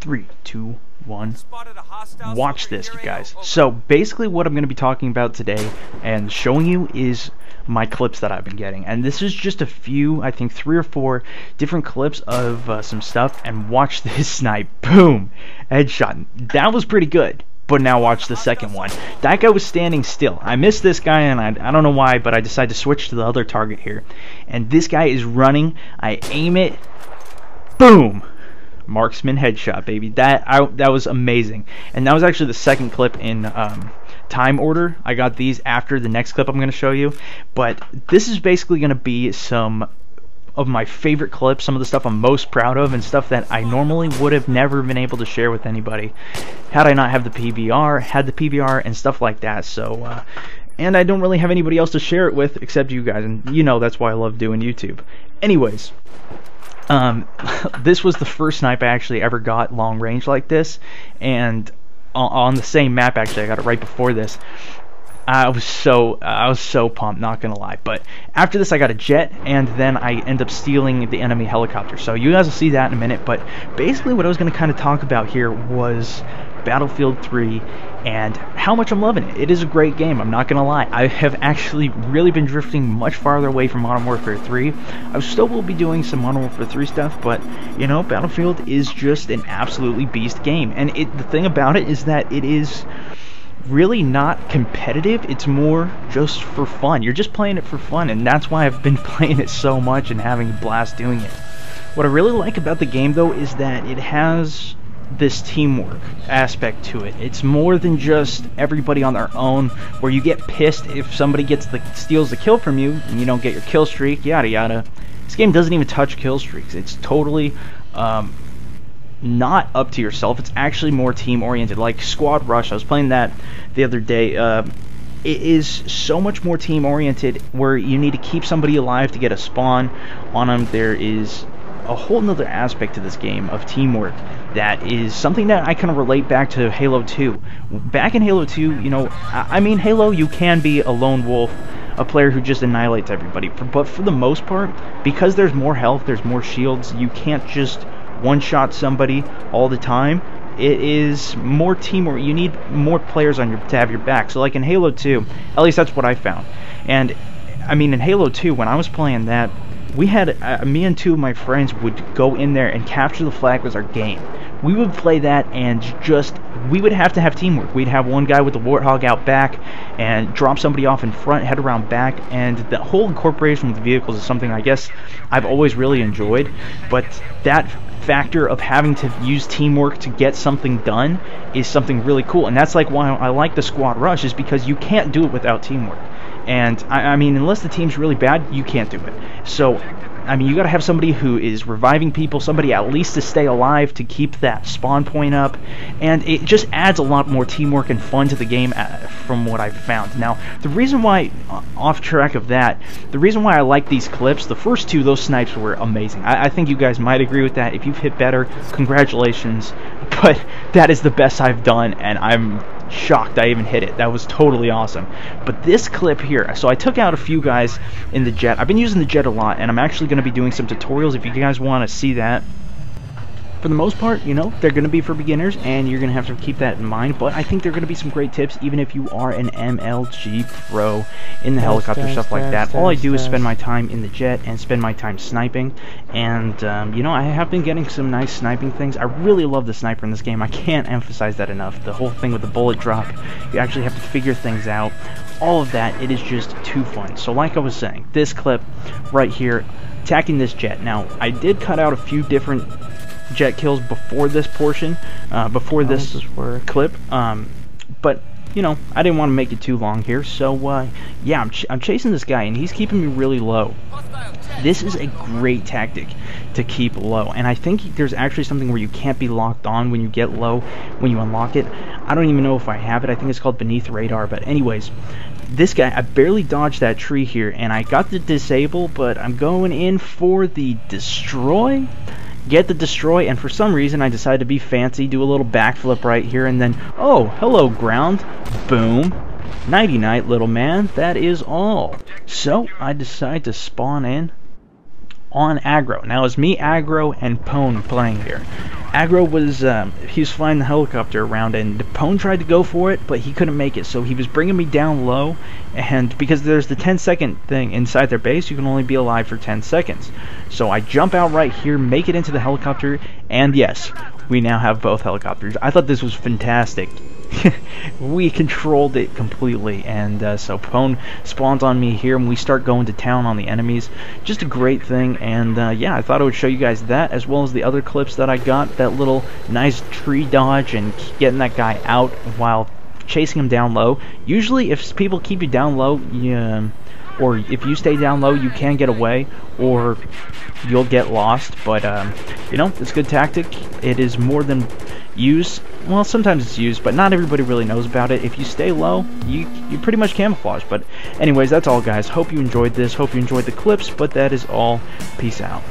3, 2, 1. Watch this, you guys. So basically what I'm going to be talking about today and showing you is my clips that I've been getting, and this is just a few, I think 3 or 4 different clips of some stuff. And watch this snipe. Boom, headshot. That was pretty good. But now watch the second one. That guy was standing still. I missed this guy, and I don't know why, but I decided to switch to the other target here. And this guy is running. I aim it. Boom. Marksman headshot, baby. That was amazing. And that was actually the second clip in time order. I got these after the next clip I'm going to show you. But this is basically going to be some of my favorite clips, some of the stuff I'm most proud of, and stuff that I normally would have never been able to share with anybody had I not have the PVR, and stuff like that. So and I don't really have anybody else to share it with except you guys, and you know that's why I love doing YouTube. Anyways, this was the first snipe I actually ever got long range like this, and on the same map, actually I got it right before this. I was so pumped, not gonna lie. But after this I got a jet, and then I end up stealing the enemy helicopter. So you guys will see that in a minute. But basically what I was gonna kind of talk about here was Battlefield 3 and how much I'm loving it. It is a great game, I'm not gonna lie. I have actually really been drifting much farther away from Modern Warfare 3. I still will be doing some Modern Warfare 3 stuff, but you know, Battlefield is just an absolutely beast game. And the thing about it is that it is really not competitive. It's more just for fun. You're just playing it for fun, and that's why I've been playing it so much and having a blast doing it. What I really like about the game though is that it has this teamwork aspect to it. It's more than just everybody on their own, where you get pissed if somebody steals the kill from you and you don't get your kill streak, yada yada. This game doesn't even touch kill streaks. It's totally not up to yourself. It's actually more team oriented, like Squad Rush. I was playing that the other day. It is so much more team oriented, where you need to keep somebody alive to get a spawn on them. There is a whole nother aspect to this game of teamwork that is something that I kind of relate back to Halo 2. Back in Halo 2, you know, I mean, Halo, you can be a lone wolf, a player who just annihilates everybody, but for the most part, because there's more health, there's more shields, you can't just one-shot somebody all the time. It is more teamwork. You need more players to have your back. So like in Halo 2, at least that's what I found. And I mean, in Halo 2, when I was playing that, we had me and 2 of my friends would go in there and capture the flag was our game. We would play that, and we would have to have teamwork. We'd have one guy with the Warthog out back and drop somebody off in front, head around back, and the whole incorporation with the vehicles is something I guess I've always really enjoyed. But that factor of having to use teamwork to get something done is something really cool, and that's like why I like the Squad Rush, is because you can't do it without teamwork. And I mean, unless the team's really bad, you can't do it. So I mean, you gotta have somebody who is reviving people, somebody at least to stay alive to keep that spawn point up, and it just adds a lot more teamwork and fun to the game from what I've found. Now, the reason why, off track of that, the reason why I like these clips, the first 2, those snipes were amazing. I think you guys might agree with that. If you've hit better, congratulations, but that is the best I've done, and I'm shocked I even hit it. That was totally awesome. But this clip here, so I took out a few guys in the jet. I've been using the jet a lot, and I'm actually going to be doing some tutorials if you guys want to see that. For the most part, you know, they're going to be for beginners, and you're going to have to keep that in mind, but I think they're going to be some great tips even if you are an MLG pro in the helicopter, stuff like that. All I do is spend my time in the jet and spend my time sniping, and you know, I have been getting some nice sniping things. I really love the sniper in this game. I can't emphasize that enough. The whole thing with the bullet drop, you actually have to figure things out. All of that, it is just too fun. So like I was saying, this clip right here, attacking this jet. Now, I did cut out a few different jet kills before this portion, before this clip, but you know, I didn't want to make it too long here, so yeah, I'm chasing this guy, and he's keeping me really low. This is a great tactic to keep low, and I think there's actually something where you can't be locked on when you get low, when you unlock it. I don't even know if I have it. I think it's called beneath radar, but anyways, this guy, I barely dodged that tree here, and I got the disable, but I'm going in for the destroy. Get the destroy, and for some reason I decided to be fancy, do a little backflip right here, and then, oh, hello ground, boom, nighty night little man, that is all. So I decide to spawn in on aggro. Now it's me, aggro, and Pwn playing here. Aggro was, he was flying the helicopter around, and Pwn tried to go for it, but he couldn't make it, so he was bringing me down low, and because there's the 10-second thing inside their base, you can only be alive for 10 seconds. So I jump out right here, make it into the helicopter, and yes, we now have both helicopters. I thought this was fantastic. We controlled it completely, and so Pwn spawns on me here, and we start going to town on the enemies. Just a great thing, and yeah, I thought I would show you guys that, as well as the other clips that I got, that little nice tree dodge, and getting that guy out while chasing him down low. Usually, if people keep you down low, or if you stay down low, you can get away, or you'll get lost, but you know, it's a good tactic. It is more than used. Well, sometimes it's used, but not everybody really knows about it. If you stay low, you pretty much camouflage. But anyways, that's all, guys. Hope you enjoyed this. Hope you enjoyed the clips, but that is all. Peace out.